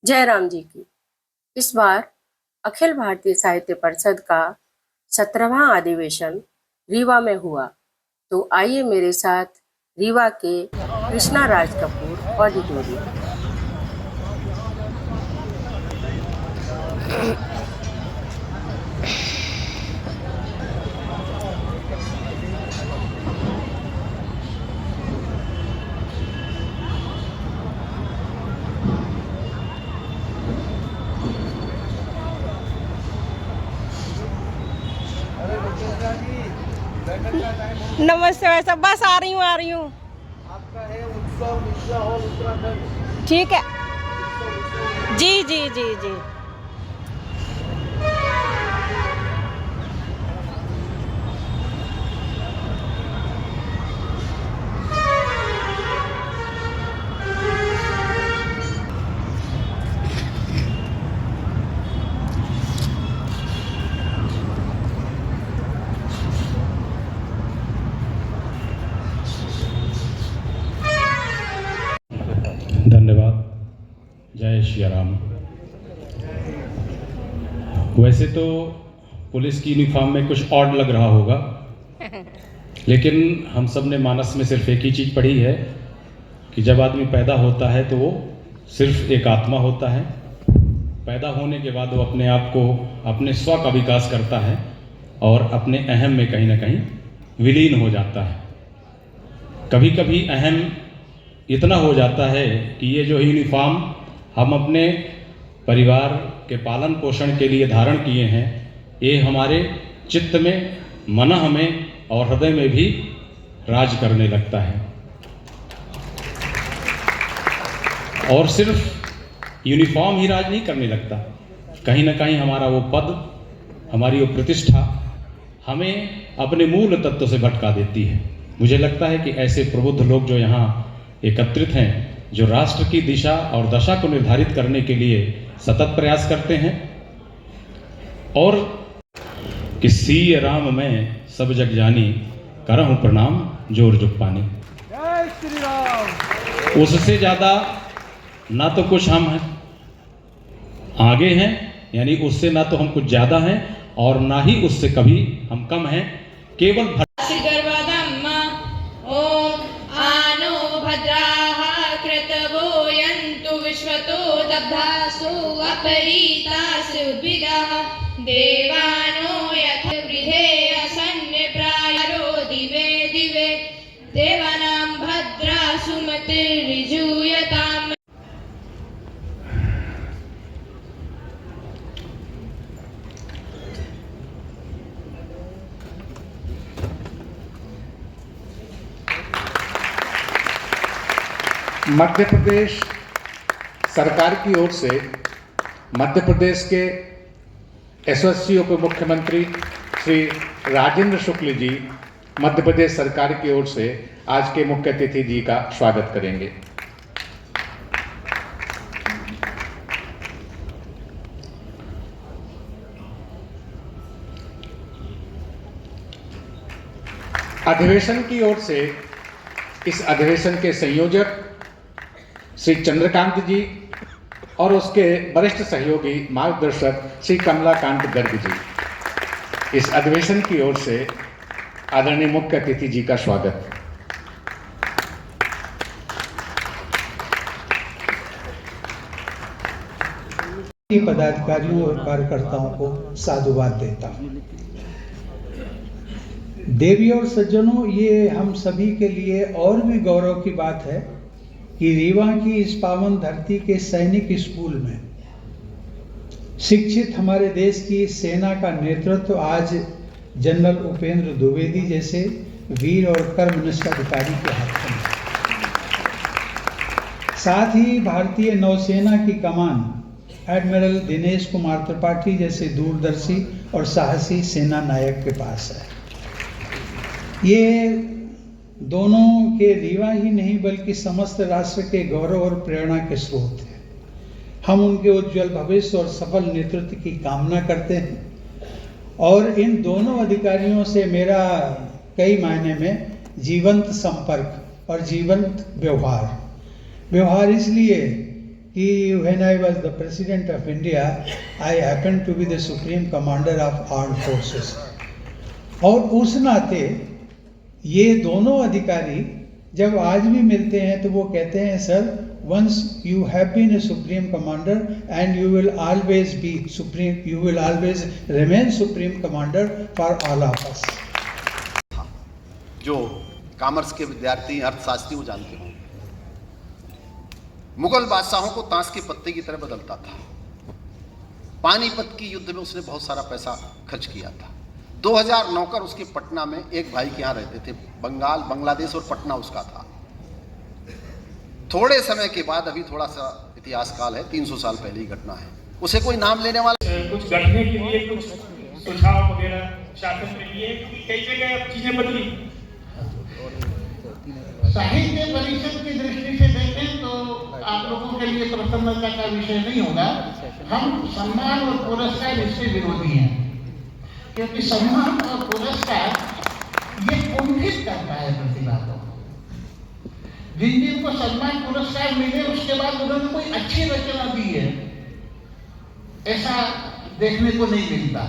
जयराम जी की। इस बार अखिल भारतीय साहित्य परिषद का 17वां अधिवेशन रीवा में हुआ। तो आइए मेरे साथ रीवा के कृष्णा राज कपूर ऑडिटोरियम। नमस्ते भाई साहब, बस आ रही हूँ। आपका है उत्सव मिश्रा हॉल उत्तराखंड। ठीक है जी जी जी जी। धन्यवाद। जय श्री राम। वैसे तो पुलिस की यूनिफॉर्म में कुछ ऑड लग रहा होगा, लेकिन हम सब ने मानस में सिर्फ एक ही चीज़ पढ़ी है कि जब आदमी पैदा होता है तो वो सिर्फ एक आत्मा होता है। पैदा होने के बाद वो अपने आप को, अपने स्व का विकास करता है और अपने अहम में कहीं ना कहीं विलीन हो जाता है। कभी कभी अहम इतना हो जाता है कि ये जो यूनिफॉर्म हम अपने परिवार के पालन पोषण के लिए धारण किए हैं, ये हमारे चित्त में, मन में और हृदय में भी राज करने लगता है। और सिर्फ यूनिफॉर्म ही राज नहीं करने लगता, कहीं ना कहीं हमारा वो पद, हमारी वो प्रतिष्ठा हमें अपने मूल तत्व से भटका देती है। मुझे लगता है कि ऐसे प्रबुद्ध लोग जो यहाँ एकत्रित हैं, जो राष्ट्र की दिशा और दशा को निर्धारित करने के लिए सतत प्रयास करते हैं, और कि सीय राम में सब जग जानी, करहूं प्रणाम जोर जुग पानी। जय श्री राम। उससे ज़्यादा ना तो कुछ हम हैं, आगे हैं, यानी उससे ना तो हम कुछ ज़्यादा हैं और ना ही उससे कभी हम कम हैं। केवल देवानो यथ वृधे असन्यप्रायो दिवे दिवे देवानां भद्रा सुमतिर्ऋजूयताम्। मध्य प्रदेश सरकार की ओर से मध्य प्रदेश के यशस्वी उप मुख्यमंत्री श्री राजेंद्र शुक्ल जी मध्य प्रदेश सरकार की ओर से आज के मुख्य अतिथि जी का स्वागत करेंगे। अधिवेशन की ओर से इस अधिवेशन के संयोजक श्री चंद्रकांत जी और उसके वरिष्ठ सहयोगी मार्गदर्शक श्री कमलाकांत गर्ग जी, इस अधिवेशन की ओर से आदरणीय मुख्य अतिथि जी का स्वागत। पदाधिकारियों और कार्यकर्ताओं को साधुवाद देता हूं। देवी और सज्जनों, ये हम सभी के लिए और भी गौरव की बात है कि रीवा की इस पावन धरती के सैनिक स्कूल में शिक्षित हमारे देश की सेना का नेतृत्व आज जनरल उपेंद्र द्विवेदी जैसे वीर और कर्मनिष्ठ अधिकारी के हाथ में। साथ ही भारतीय नौसेना की कमान एडमिरल दिनेश कुमार त्रिपाठी जैसे दूरदर्शी और साहसी सेना नायक के पास है। ये दोनों के रीवा ही नहीं बल्कि समस्त राष्ट्र के गौरव और प्रेरणा के स्रोत हैं। हम उनके उज्जवल भविष्य और सफल नेतृत्व की कामना करते हैं और इन दोनों अधिकारियों से मेरा कई मायने में जीवंत संपर्क और जीवंत व्यवहार इसलिए when I was the President of India, I happened to be the Supreme Commander of Armed Forces. और उस नाते ये दोनों अधिकारी जब आज भी मिलते हैं तो वो कहते हैं, sir, once you have been a Supreme Commander and you will always be Supreme, you will always remain Supreme Commander for all of us. जो कॉमर्स के विद्यार्थी, अर्थशास्त्री वो जानते होंगे, मुगल बादशाहों को ताश के पत्ते की तरह बदलता था। पानीपत की युद्ध में उसने बहुत सारा पैसा खर्च किया था। 2000 नौकर उसके पटना में एक भाई के यहाँ रहते थे। बांग्लादेश और पटना उसका था। थोड़े समय के बाद, अभी थोड़ा सा इतिहास काल है, 300 साल पहले ही घटना है, उसे कोई नाम लेने वाला कुछ गढ़ने के लिए कुछ सुझाव वगैरह शासन के लिए, कई जगह अब चीजें बदली। साहित्य परिषद की दृष्टि से देखें तो आप लोगों के लिए प्रसन्नता का विषय नहीं होगा। हम सम्मान और पुरस्कार इससे विरोधी हैं, क्योंकि सम्मान और पुरस्कार ये कुंठित करता है प्रतिभा को। जिनको सम्मान पुरस्कार मिले उसके बाद उन्होंने कोई अच्छी रचना दी है, ऐसा देखने को नहीं मिलता।